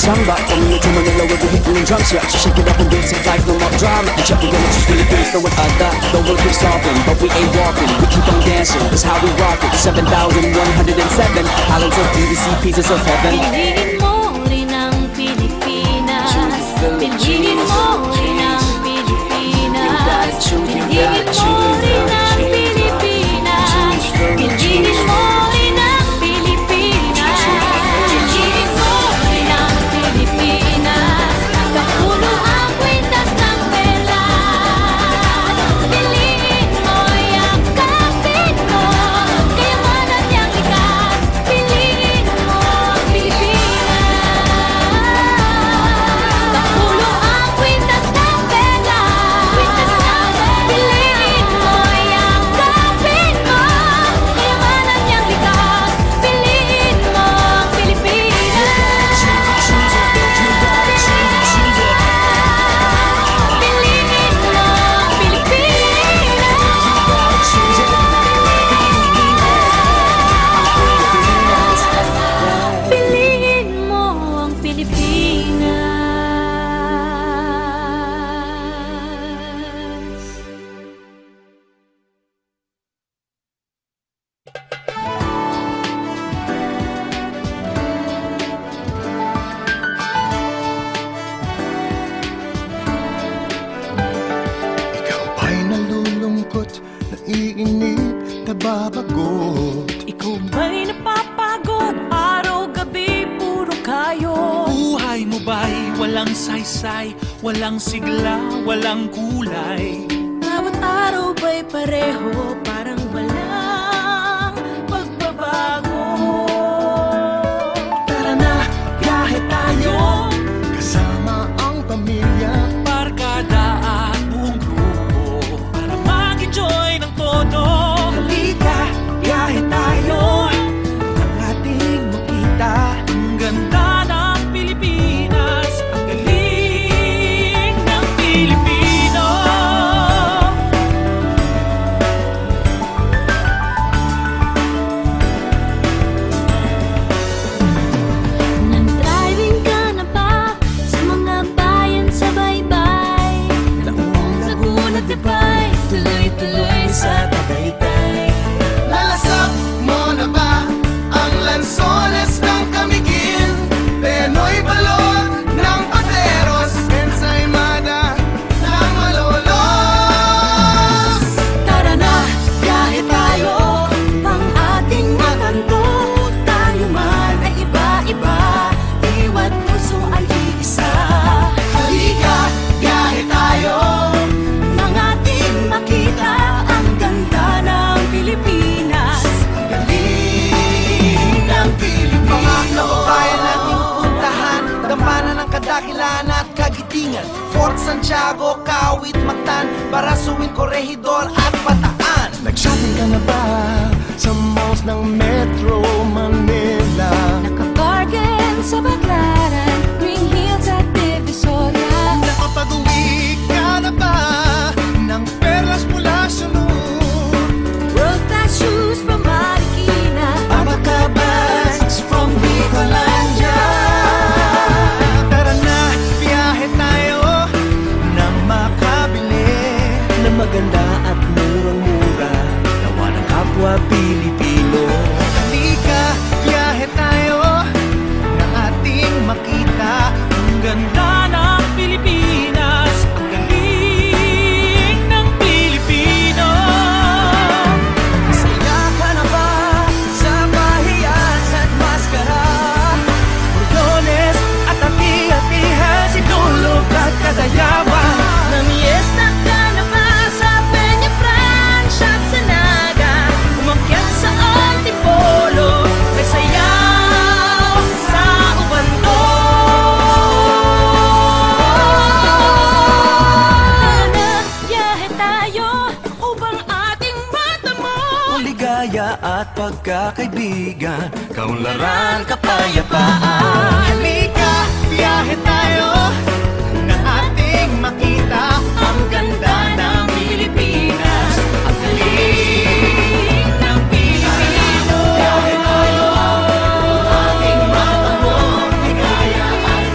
samba. Coming to Manila with the hitting and drums, yeah. Shake it up and dance it like no more drama. The check we're gonna choose Philippines, throw it at that. The world keeps stopping, but we ain't walking. We keep on dancing, that's how we rock it. 7,107 islands of BBC, pieces of heaven. Piliin mo rin ang Pilipinas. Piliin mo rin ang Pilipinas. Piliin mo rin ang Pilipinas. Piliin mo rin ang Pilipinas. Piliin mo rin ang Pilipinas. Kapulo ang kwintas ng pelas. Piliin mo, yakapin mo, kayamanan niyang likas. Piliin mo ang Pilipinas. Kapulo ang kwintas ng pelas. Piliin mo, yakapin mo, kayamanan niyang likas. Piliin mo ang Pilipinas. Piliin mo ang Pilipinas. Piliin mo ang Pilipinas. Ikaw ba'y nalulungkot, naiinip, nababagot? Ikaw ba'y napapagod? Araw-gabi, puro kayo. Buhay mo ba'y walang saysay, walang sigla, walang kulay? Bawat araw ba'y pareho, parang walang pagbabago. Tara na, biyahe tayo, kasama ang pamilya. Barkada at buong grupo para mag-enjoy ng todo. Halika, biyahe tayo, nang ating makita. Ang ganda ng Pilipinas, ang galing ng Pilipino. Nag-driving ka na ba sa mga bayan sa baybay? Laong Laguna, Tibay, tuloy-tuloy sa Tagaytay. Nalasap mo na ba ang lansones ng Camiguin? Penoy balon ng Pateros, Ensaymada ng Malolos. Tara na, biyahe tayo, Ang ating makanto, tayo man ay iba-iba, iwa't puso ay iisa. Halika, biyahe tayo, Nang ating makita ang ganda ng Pilipinas. ang galing ng Pilipinas. Mga kababayan nating puntahan, dampanan ng kadakilan at kagitingan. Fort Santiago, Kawit, Mactan, Barasuin, Corregidor at Bataan. Nag-shopping ka na ba sa malls ng Metro Manila? Nakabargain sa Baclaran, Green Hills at Divisoria. Nakapag-uwi ka na ba ng perlas mula sa World-class shoes from Marikina. Abacabas from Bicolandia? Tara na, biyahe tayo na makabili ng maganda at murang-mura, nawa ng kapwa Pilipino. Halika, biyahe tayo na ating makita Ang ganda ng Pilipinas, ang galing ng Pilipino. Masaya ka na ba sa bahiyas at maskara? Bordones at ati-atihan, sinulog at kadayawan. Namiesta ka na ba sa Peña Francia at sa Naga? Umakyat sa Antipolo, may sayaw sa Ubando. Biyahe tayo upang ating matamo Ligaya at pagkakaibigan, kaunlaran, kapayapaan. Halika, biyahe tayo na ating makita ang ganda ng Pilipinas, ang galing ng Pilipino. Biyahe tayo, ang ating matamo, ligaya at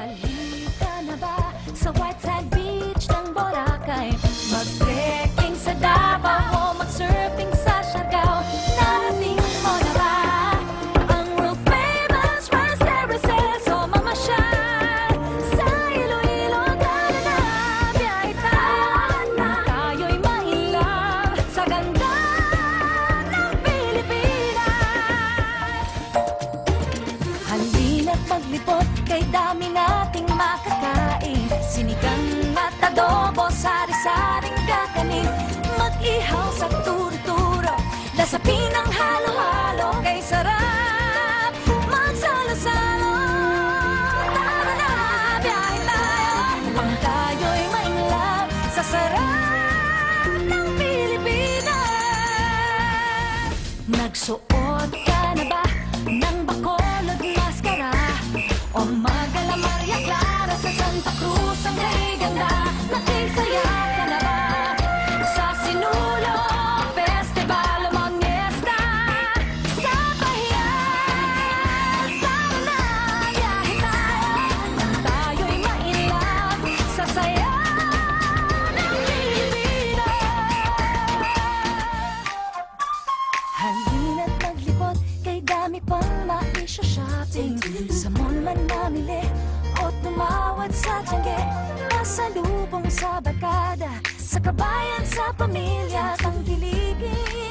Balik ka na ba sa White Sand Beach ng Boracay? Mag-trekking sa Davao o mag-surfing sa Siargao? Narating mo na ba ang world famous Rice Terraces o mamasyal sa Iloilo? Tara na, biyahe tayo, tayo'y mailap sa ganda ng Pilipinas. Halina't maglibot kay dami nating makakain. Sinigang at adobo, sari-saring kakanin. Mag-ihaw sa turo-turo, lasapin ang halo-halo, kay sarap magsalo-salo. Tara na, biyahe tayo, upang tayo'y mainlove sa sarap ng Pilipinas. Nagsuot ka na ba ng bakolod maskara? O magala Maria Clara sa Santa Cruz ang ganda? Nakisaya ka na ba sa Sinulo Festival o Mangesta sa Pahiyas? Tara na, biyahe tayo, tayo'y mailap sa saya ng Pilipinas. Halina't maglibot kay dami pang maisyo-shopping. Sa mall man namili o tumawad sa tiyangge. Masalubong sa barkada, sa kabayan, sa pamilya at ang kiligin